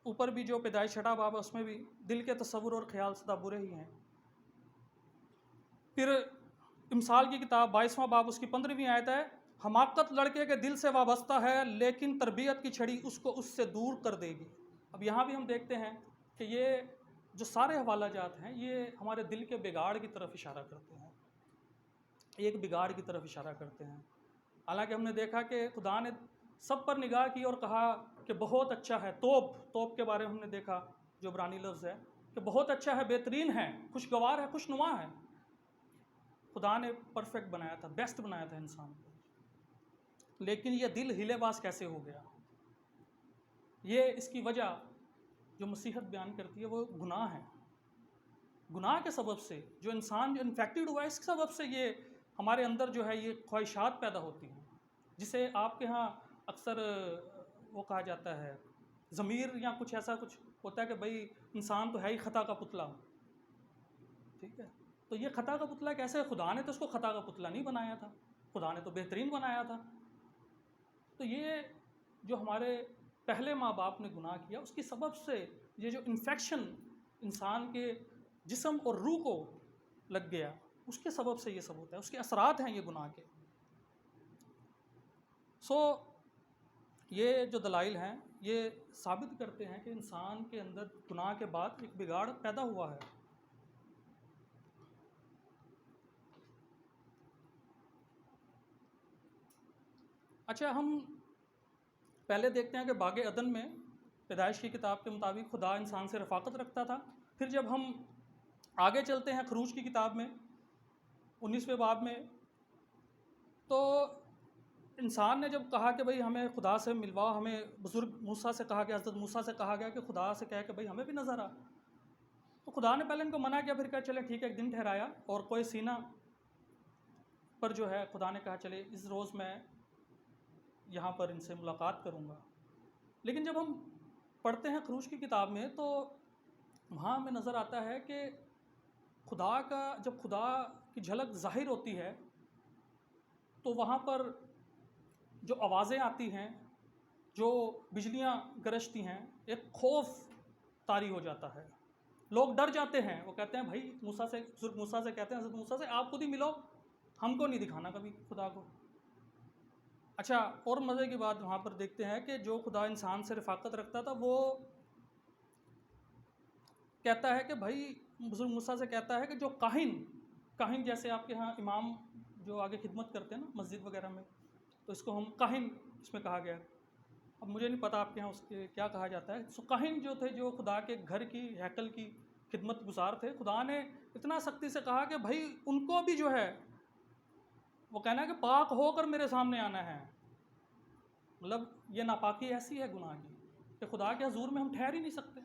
ऊपर भी जो पैदाइश 6 बाब है उसमें भी दिल के तसव्वुर और ख्याल सदा बुरे ही हैं। फिर इमसाल की किताब 22वां बाब, उसकी 15वीं आयत है, हमाकत लड़के के दिल से वाबस्ता है, लेकिन तरबियत की छड़ी उसको उससे दूर कर देगी। अब यहाँ भी हम देखते हैं कि ये जो सारे हवाला जात हैं ये हमारे दिल के बिगाड़ की तरफ इशारा करते हैं, एक बिगाड़ की तरफ इशारा करते हैं। हालांकि हमने देखा कि खुदा ने सब पर निगाह की और कहा कि बहुत अच्छा है। तोप के बारे में हमने देखा, जो इब्रानी लफ्ज़ है, कि बहुत अच्छा है, बेहतरीन है, खुशगवार है, खुशनुमा है। खुदा ने परफेक्ट बनाया था, बेस्ट बनाया था इंसान को, लेकिन ये दिल हिलेबाज कैसे हो गया? ये इसकी वजह जो मसीहत बयान करती है वो गुनाह है। गुनाह के सबब से जो इंसान जो इन्फेक्टेड हुआ है, इस सबब से ये हमारे अंदर जो है ये ख्वाहिशात पैदा होती हैं, जिसे आपके यहाँ अक्सर वो कहा जाता है ज़मीर, या कुछ ऐसा कुछ होता है कि भाई इंसान तो है ही खता का पुतला, ठीक है। तो ये खता का पुतला कैसे? खुदा ने तो उसको खता का पुतला नहीं बनाया था, खुदा ने तो बेहतरीन बनाया था। तो ये जो हमारे पहले माँ बाप ने गुनाह किया, उसकी सबब से ये जो इन्फेक्शन इंसान के जिस्म और रूह को लग गया, उसके सबब से ये सब होता है, उसके असरात हैं ये गुनाह के। ये जो दलाइल हैं ये साबित करते हैं कि इंसान के अंदर गुनाह के बाद एक बिगाड़ पैदा हुआ है। अच्छा, हम पहले देखते हैं कि बागे अदन में पैदाइश की किताब के मुताबिक खुदा इंसान से रफ़ाकत रखता था। फिर जब हम आगे चलते हैं खरूज की किताब में 19वें बाब में, तो इंसान ने जब कहा कि भाई हमें खुदा से मिलवाओ, हमें बुज़ुर्ग मूसा से कहा गया, हज़रत मूसा से कहा गया कि खुदा से कह के भाई हमें भी नज़र आ, तो खुदा ने पहले इनको मना किया, फिर कहा चले ठीक है, एक दिन ठहराया और कोई सीना पर जो है खुदा ने कहा चले इस रोज़ मैं यहाँ पर इनसे मुलाकात करूँगा। लेकिन जब हम पढ़ते हैं खरूज की किताब में तो वहाँ हमें नज़र आता है कि खुदा का जब खुदा की झलक ज़ाहिर होती है तो वहाँ पर जो आवाज़ें आती हैं, जो बिजलियाँ गरजती हैं, एक खौफ तारी हो जाता है, लोग डर जाते हैं। वो कहते हैं भाई मूसा से, बुजुर्ग मूसा से कहते हैं, हज़रत मूसा से आप खुद ही मिलो, हमको नहीं दिखाना कभी खुदा को। अच्छा, और मज़े की बात वहाँ पर देखते हैं कि जो खुदा इंसान से रफ़ाकत रखता था वो कहता है कि भाई बुजुर्ग मूसा से कहता है कि जो काहिन जैसे आपके यहाँ इमाम जो आगे खिदमत करते हैं ना मस्जिद वगैरह में, तो इसको हम काहिन इसमें कहा गया। अब मुझे नहीं पता आपके यहाँ उसके क्या कहा जाता है। सो काहिन जो थे, जो खुदा के घर की हैकल की खिदमत गुजार थे, खुदा ने इतना सख्ती से कहा कि भाई उनको भी जो है वो कहना है कि पाक होकर मेरे सामने आना है। मतलब ये नापाकी ऐसी है गुनाह की कि खुदा के हजूर में हम ठहर ही नहीं सकते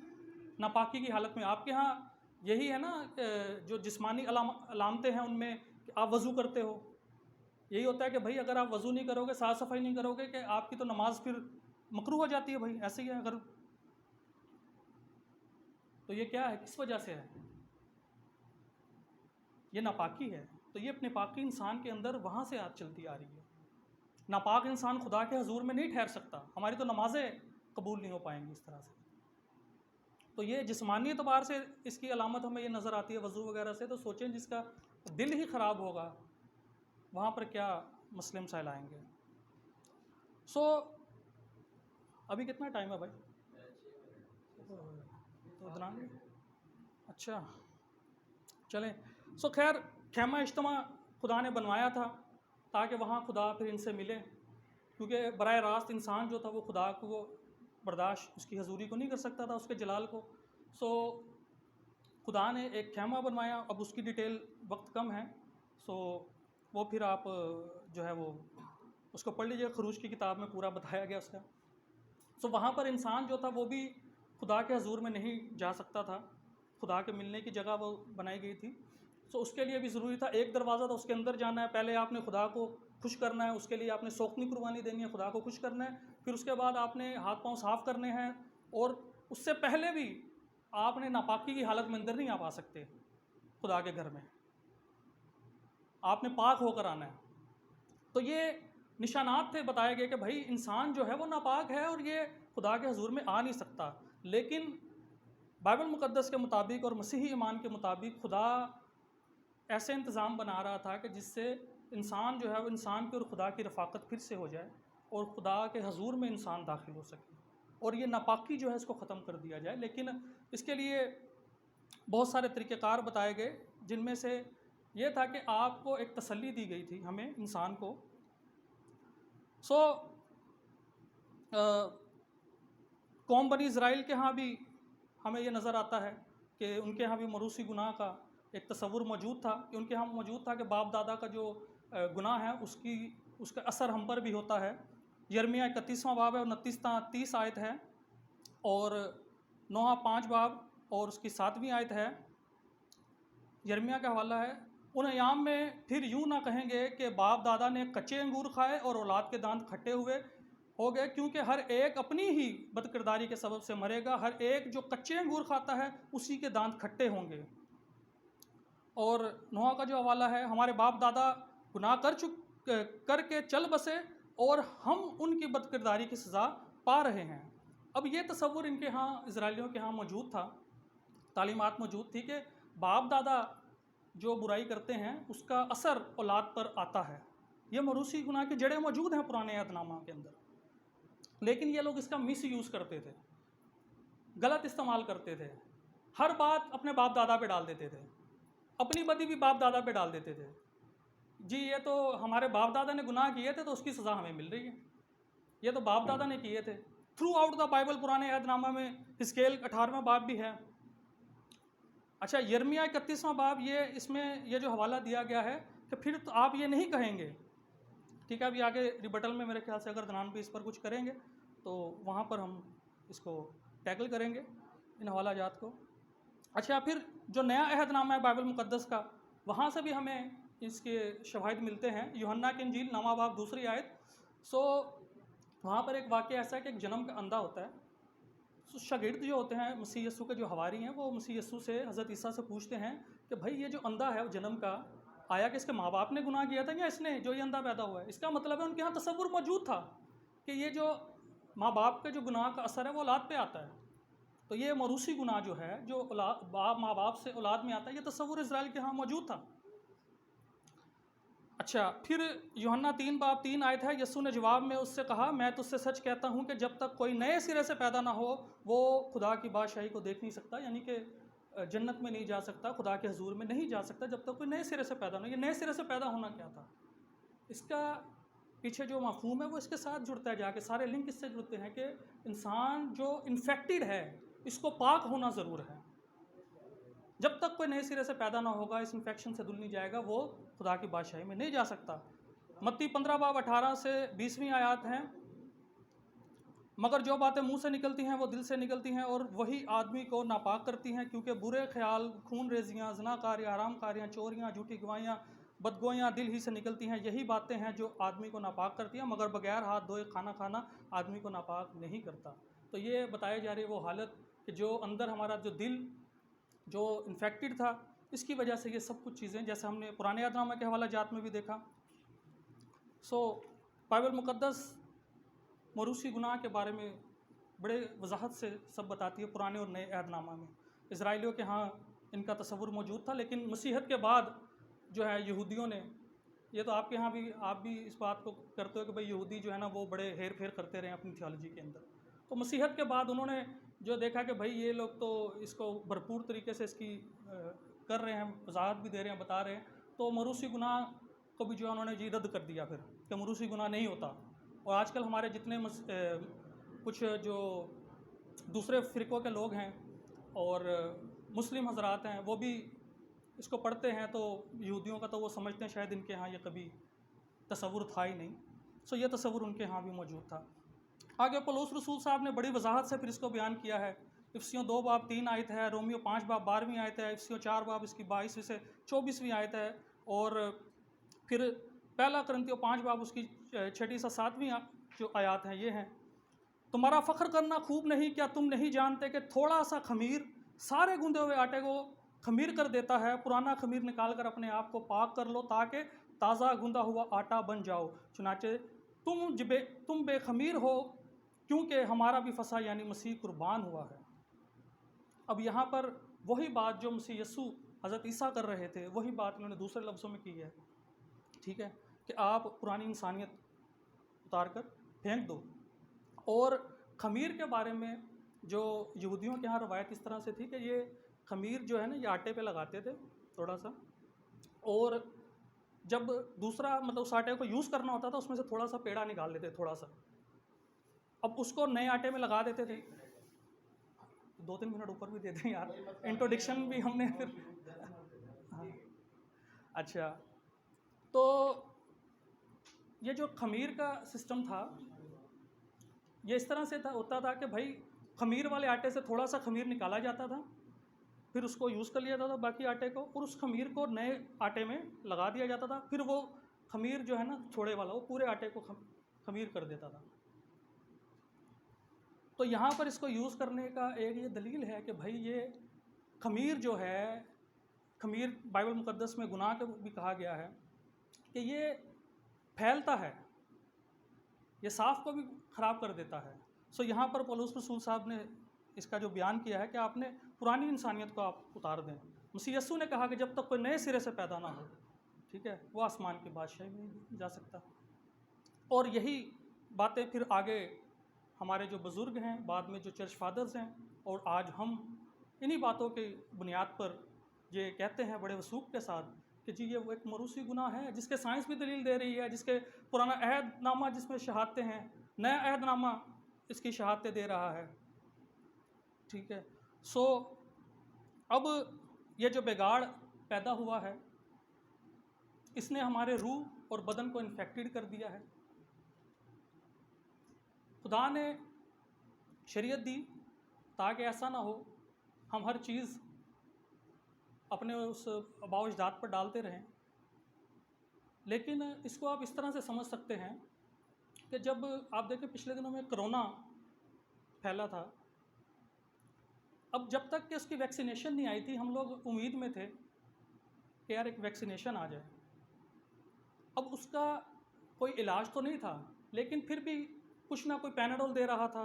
नापाकी की हालत में। आपके यहाँ यही है ना जो जिस्मानी अलामतें हैं उनमें कि आप वज़ू करते हो, यही होता है कि भाई अगर आप वज़ू नहीं करोगे, साफ़ सफाई नहीं करोगे, कि आपकी तो नमाज फिर मकरूह हो जाती है। भाई ऐसे ही है। अगर तो ये क्या है, किस वजह से है? ये नापाकी है। तो ये अपने पाकी इंसान के अंदर वहाँ से आज चलती आ रही है। नापाक इंसान खुदा के हजूर में नहीं ठहर सकता, हमारी तो नमाजें कबूल नहीं हो पाएंगी इस तरह से। तो ये जिस्मानी एतबार से इसकी अलामत हमें ये नज़र आती है वज़ू वगैरह से। तो सोचें जिसका दिल ही ख़राब होगा वहाँ पर क्या मसले मसाइल आएंगे। अभी कितना टाइम है भाई? तो दरान अच्छा चलें। खैर खैमा इज्तिमा खुदा ने बनवाया था ताकि वहाँ खुदा फिर इनसे मिले, क्योंकि बराह रास्त इंसान जो था वो खुदा को बर्दाश्त, उसकी हजूरी को नहीं कर सकता था, उसके जलाल को। खुदा ने एक खैमा बनवाया। अब उसकी डिटेल वक्त कम है, वो फिर आप जो है वो उसको पढ़ लीजिए, खरूज की किताब में पूरा बताया गया उसका। वहाँ पर इंसान जो था वो भी खुदा के हजूर में नहीं जा सकता था, खुदा के मिलने की जगह वो बनाई गई थी। उसके लिए भी ज़रूरी था एक दरवाज़ा था, उसके अंदर जाना है, पहले आपने खुदा को खुश करना है, उसके लिए आपने सौखनी कुर्बानी देनी है, खुदा को खुश करना है, फिर उसके बाद आपने हाथ पांव साफ़ करने हैं, और उससे पहले भी आपने नापाकी की हालत में अंदर नहीं आ पा सकते खुदा के घर में, आपने पाक होकर आना है। तो ये निशानात थे बताए गए कि भाई इंसान जो है वो नापाक है और ये खुदा के हजूर में आ नहीं सकता। लेकिन बाइबल मुक़द्दस के मुताबिक और मसीही ईमान के मुताबिक खुदा ऐसे इंतज़ाम बना रहा था कि जिससे इंसान जो है वो इंसान की और खुदा की रफ़ाकत फिर से हो जाए और खुदा के हजूर में इंसान दाखिल हो सके और ये नापाकी जो है इसको ख़त्म कर दिया जाए। लेकिन इसके लिए बहुत सारे तरीक़ेकार बताए गए, जिनमें से ये था कि आपको एक तसल्ली दी गई थी हमें इंसान को। कौम बनी इज़राइल के यहाँ भी हमें ये नज़र आता है कि उनके यहाँ भी मरूसी गुनाह का एक तसव्वुर मौजूद था, कि उनके यहाँ मौजूद था कि बाप दादा का जो गुनाह है उसका असर हम पर भी होता है। यिर्मयाह 31वां बाब है और 29-30 आयत है, और नोहा 5 बाब और उसकी 7वीं आयत है। यिर्मयाह का हवाला है, उन अयाम में फिर यूं ना कहेंगे कि बाप दादा ने कच्चे अंगूर खाए और औलाद के दांत खट्टे हुए हो गए, क्योंकि हर एक अपनी ही बदकिरदारी के सबब से मरेगा। हर एक जो कच्चे अंगूर खाता है उसी के दांत खट्टे होंगे। और नोहा का जो हवाला है, हमारे बाप दादा गुनाह करके चल बसे और हम उनकी बदकिरदारी की सज़ा पा रहे हैं। अब ये तसव्वुर इनके यहाँ इजराइलियों के यहाँ मौजूद था, तालीमात मौजूद थी कि बाप दादा जो बुराई करते हैं उसका असर औलाद पर आता है। ये मरूसी गुनाह की जड़ें मौजूद हैं पुराने अहदनामा के अंदर, लेकिन ये लोग इसका मिस यूज़ करते थे, गलत इस्तेमाल करते थे, हर बात अपने बाप दादा पे डाल देते थे, अपनी बदी भी बाप दादा पे डाल देते थे। जी ये तो हमारे बाप दादा ने गुनाह किए थे तो उसकी सज़ा हमें मिल रही है, ये तो बाप दादा ने किए थे। थ्रू आउट द बाइबल पुराने अहदनामा में हिस्केल 18वां बाब भी है। अच्छा, यिर्मयाह 31वां बाब, इसमें जो हवाला दिया गया है कि फिर तो आप ये नहीं कहेंगे, ठीक है। अभी आगे रिबटल में मेरे ख्याल से अगर दनान भी इस पर कुछ करेंगे तो वहाँ पर हम इसको टैकल करेंगे इन हवाला जात को। अच्छा, फिर जो नया अहदनामा है बाइबल मुक़द्दस का, वहाँ से भी हमें इसके शवाहिद मिलते हैं। यूहन्ना की इंजील 9वां बाब 2री आयत। वहाँ पर एक वाक़या ऐसा है कि एक जन्म का अंधा होता है। शागिर्द जो होते हैं मसीह यस्सु के जो हवारी हैं, वो मसीह यस्सु से, हज़रत ईसा से पूछते हैं कि भाई ये जो अंधा है वो जन्म का आया कि इसके माँ बाप ने गुनाह किया था या इसने जो ये अंधा पैदा हुआ है। इसका मतलब है उनके यहाँ तसव्वुर मौजूद था कि ये जो माँ बाप के जो गुनाह का असर है वो औलाद पे आता है। तो ये मरूसी गुनाह जो है जो माँ बाप से औलाद में आता है, ये तसव्वुर इज़राइल के यहाँ मौजूद था। अच्छा, फिर यूहन्ना 3 बाब 3 आयत है। यस्सु ने जवाब में उससे कहा, मैं तुझसे सच कहता हूँ कि जब तक कोई नए सिरे से पैदा ना हो वो खुदा की बादशाही को देख नहीं सकता, यानी कि जन्नत में नहीं जा सकता, खुदा के हजूर में नहीं जा सकता जब तक कोई नए सिरे से पैदा ना हो। ये नए सिरे से पैदा होना क्या था, इसका पीछे जो मफहूम है वो इसके साथ जुड़ता है, जाके सारे लिंक इससे जुड़ते हैं कि इंसान जो इन्फेक्टेड है इसको पाक होना ज़रूर है। जब तक कोई नए सिरे से पैदा ना होगा, इस इन्फेक्शन से धुल नहीं जाएगा, वो खुदा की बादशाही में नहीं जा सकता। मत्ती 15 बाब 18 से 20वीं आयत हैं। मगर जो बातें मुंह से निकलती हैं वो दिल से निकलती हैं और वही आदमी को नापाक करती हैं, क्योंकि बुरे ख्याल, खून रेजियाँ, ज़नाकारियाँ, हरामकारियाँ, चोरियाँ, झूठी गवाहियाँ, बदगोइयाँ दिल ही से निकलती हैं। यही बातें हैं जो आदमी को नापाक करती हैं, मगर बगैर हाथ धोए खाना खाना आदमी को नापाक नहीं करता। तो ये बताई जा रही है वो हालत कि जो अंदर हमारा जो दिल जो इन्फेक्टेड था, इसकी वजह से ये सब कुछ चीज़ें, जैसे हमने पुराने अहदनामा के हवाला जात में भी देखा। बाइबल मुक़द्दस मरूसी गुनाह के बारे में बड़े वजाहत से सब बताती है पुराने और नए अहदनामा में। इजराइलियों के यहाँ इनका तसव्वुर मौजूद था, लेकिन मसीहत के बाद जो है यहूदियों ने, ये तो आपके यहाँ भी आप भी इस बात को करते हो कि भाई यहूदी जो है ना वो बड़े हेर फेर करते रहे अपनी थियोलॉजी के अंदर। तो मसीहत के बाद उन्होंने जो देखा कि भाई ये लोग तो इसको भरपूर तरीके से इसकी कर रहे हैं, वजाहत भी दे रहे हैं, बता रहे हैं, तो मरूसी गुनाह को भी जो उन्होंने जी रद्द कर दिया फिर कि मरूसी गुनाह नहीं होता। और आजकल हमारे जितने कुछ जो दूसरे फ़िरक़ों के लोग हैं और मुस्लिम हजरात हैं वो भी इसको पढ़ते हैं, तो यहूदियों का तो वो समझते हैं शायद इनके यहाँ ये कभी तसव्वुर था ही नहीं। ये तसव्वुर उनके यहाँ भी मौजूद था। आगे पौलुस रसूल साहब ने बड़ी वजाहत से फिर इसको बयान किया है। इफिसियों 2 बाब 3 आयत है, रोमियो 5 बाब 12वीं आयत है, इफिसियों 4 बाब इसकी 22वीं से 24वीं आयत है, और फिर पहला करंथियों 5 बाब उसकी 6ठी से 7वीं जो आयत हैं ये हैं। तुम्हारा फ़ख्र करना खूब नहीं, क्या तुम नहीं जानते कि थोड़ा सा खमीर सारे गूंदे हुए आटे को खमीर कर देता है। पुराना खमीर निकाल कर अपने आप को पाक कर लो ताकि ताज़ा गूंदा हुआ आटा बन जाओ। चुनाचे तुम बेखमीर हो क्योंकि हमारा भी फसा यानी मसीह कुर्बान हुआ है। अब यहाँ पर वही बात जो मसीह यस्सु हज़रत ईसा कर रहे थे, वही बात उन्होंने दूसरे लफ्ज़ों में की है, ठीक है, कि आप पुरानी इंसानियत उतार कर फेंक दो। और खमीर के बारे में जो यहूदियों के यहाँ रवायत इस तरह से थी कि ये खमीर जो है ना ये आटे पे लगाते थे थोड़ा सा, और जब दूसरा मतलब उस आटे को यूज़ करना होता था उसमें से थोड़ा सा पेड़ा निकाल लेते थोड़ा सा, अब उसको नए आटे में लगा देते थे। 2-3 मिनट ऊपर भी दे दें यार, इंट्रोडक्शन भी हमने फिर। हाँ, अच्छा, तो ये जो खमीर का सिस्टम था, ये इस तरह से होता था कि भाई खमीर वाले आटे से थोड़ा सा खमीर निकाला जाता था, फिर उसको यूज़ कर लिया जाता था बाकी आटे को, और उस खमीर को नए आटे में लगा दिया जाता था। फिर वो खमीर जो है ना छोड़े वाला, वो पूरे आटे को खमीर कर देता था। तो यहाँ पर इसको यूज़ करने का एक ये दलील है कि भाई ये खमीर जो है, खमीर बाइबल मुकद्दस में गुनाह को भी कहा गया है कि ये फैलता है, ये साफ़ को भी ख़राब कर देता है। सो यहाँ पर पौलुस रसूल साहब ने इसका जो बयान किया है कि आपने पुरानी इंसानियत को आप उतार दें। मसीह यस्सु ने कहा कि जब तक कोई नए सिरे से पैदा ना हो, ठीक है, वो आसमान की बादशाही में नहीं जा सकता। और यही बातें फिर आगे हमारे जो बुज़ुर्ग हैं, बाद में जो चर्च फादर्स हैं, और आज हम इन्हीं बातों की बुनियाद पर ये कहते हैं बड़े वसूख के साथ कि जी ये वो एक मरूसी गुनाह है, जिसके साइंस भी दलील दे रही है, जिसके पुराना अहदनामा जिसमें शहादतें हैं, नया अहदनामा इसकी शहादतें दे रहा है, ठीक है। सो अब ये जो बिगाड़ पैदा हुआ है, इसने हमारे रूह और बदन को इन्फेक्टेड कर दिया है। खुदा ने शरीयत दी ताकि ऐसा ना हो हम हर चीज़ अपने उस अबाव अजदाद पर डालते रहें, लेकिन इसको आप इस तरह से समझ सकते हैं कि जब आप देखें पिछले दिनों में कोरोना फैला था, अब जब तक कि उसकी वैक्सीनेशन नहीं आई थी, हम लोग उम्मीद में थे कि यार एक वैक्सीनेशन आ जाए। अब उसका कोई इलाज तो नहीं था, लेकिन फिर भी कुछ ना कोई पैनाडोल दे रहा था,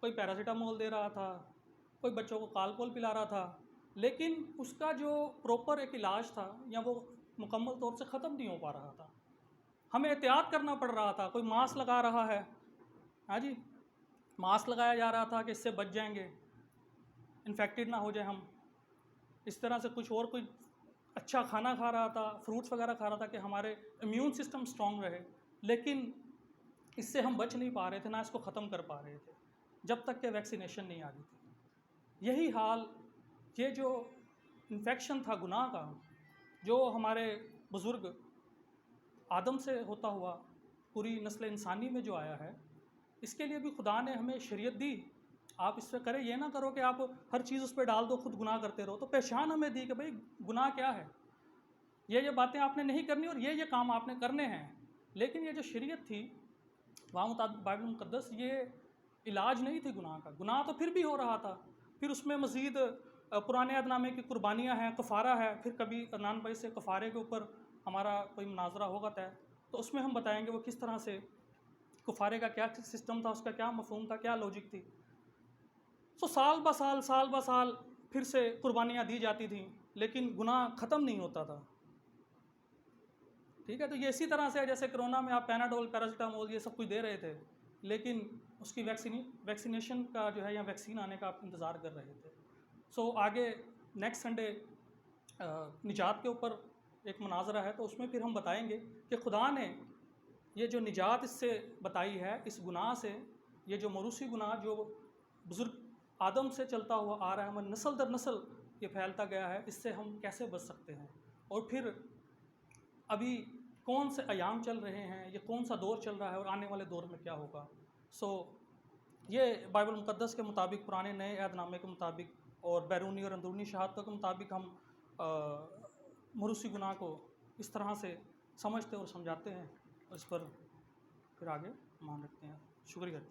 कोई पैरासीटामोल दे रहा था, कोई बच्चों को कालपोल पिला रहा था, लेकिन उसका जो प्रॉपर एक इलाज था या वो मुकम्मल तौर से ख़त्म नहीं हो पा रहा था। हमें एहतियात करना पड़ रहा था। कोई मास्क लगा रहा है, हाँ जी, मास्क लगाया जा रहा था कि इससे बच जाएंगे, इन्फेक्टेड ना हो जाए हम। इस तरह से कुछ और कोई अच्छा खाना खा रहा था, फ्रूट्स वगैरह खा रहा था कि हमारे इम्यून सिस्टम स्ट्रॉन्ग रहे, लेकिन इससे हम बच नहीं पा रहे थे, ना इसको ख़त्म कर पा रहे थे जब तक कि वैक्सीनेशन नहीं आ गई थी। यही हाल ये जो इन्फेक्शन था गुनाह का, जो हमारे बुज़ुर्ग आदम से होता हुआ पूरी नस्ल इंसानी में जो आया है, इसके लिए भी खुदा ने हमें शरीयत दी। आप इससे करें, ये ना करो कि आप हर चीज़ उस पर डाल दो, खुद गुनाह करते रहो। तो पहचान हमें दी कि भाई गुनाह क्या है, ये बातें आपने नहीं करनी और ये काम आपने करने हैं। लेकिन ये जो शरीयत थी वहाँ मुताबिक बाइबल मुकद्दस, ये इलाज नहीं थी गुनाह का। गुनाह तो फिर भी हो रहा था। फिर उसमें मज़ीद पुराने अहदनामे की कुर्बानियाँ हैं, कफ़ारा है। फिर कभी अदनान भाई से कफ़ारे के ऊपर हमारा कोई मुनाजरा होगा तय, तो उसमें हम बताएंगे वो किस तरह से कफ़ारे का क्या सिस्टम था, उसका क्या मफ़हूम था, क्या लॉजिक थी। सो साल ब साल फिर से कुर्बानियाँ दी जाती थीं, लेकिन गुनाह ख़त्म नहीं होता था, ठीक है। तो ये इसी तरह से जैसे कोरोना में आप पैनाडोल, पैरासीटामोल ये सब कुछ दे रहे थे, लेकिन उसकी वैक्सीनेशन का जो है या वैक्सीन आने का आप इंतज़ार कर रहे थे। सो आगे नेक्स्ट संडे निजात के ऊपर एक मुनाजरा है, तो उसमें फिर हम बताएंगे कि खुदा ने ये जो निजात इससे बताई है, इस गुनाह से, ये जो मरूसी गुनाह जो बुज़ुर्ग आदम से चलता हुआ आ रहा है, हमारी नस्ल दर नस्ल ये फैलता गया है, इससे हम कैसे बच सकते हैं। और फिर अभी कौन से अयाम चल रहे हैं, ये कौन सा दौर चल रहा है और आने वाले दौर में क्या होगा। सो ये बाइबल मुकद्दस के मुताबिक, पुराने नए अहदनामे के मुताबिक और बैरूनी और अंदरूनी शहादतों के मुताबिक हम मरूसी गुनाह को इस तरह से समझते और समझाते हैं, और इस पर फिर आगे मान रखते हैं। शुक्रिया।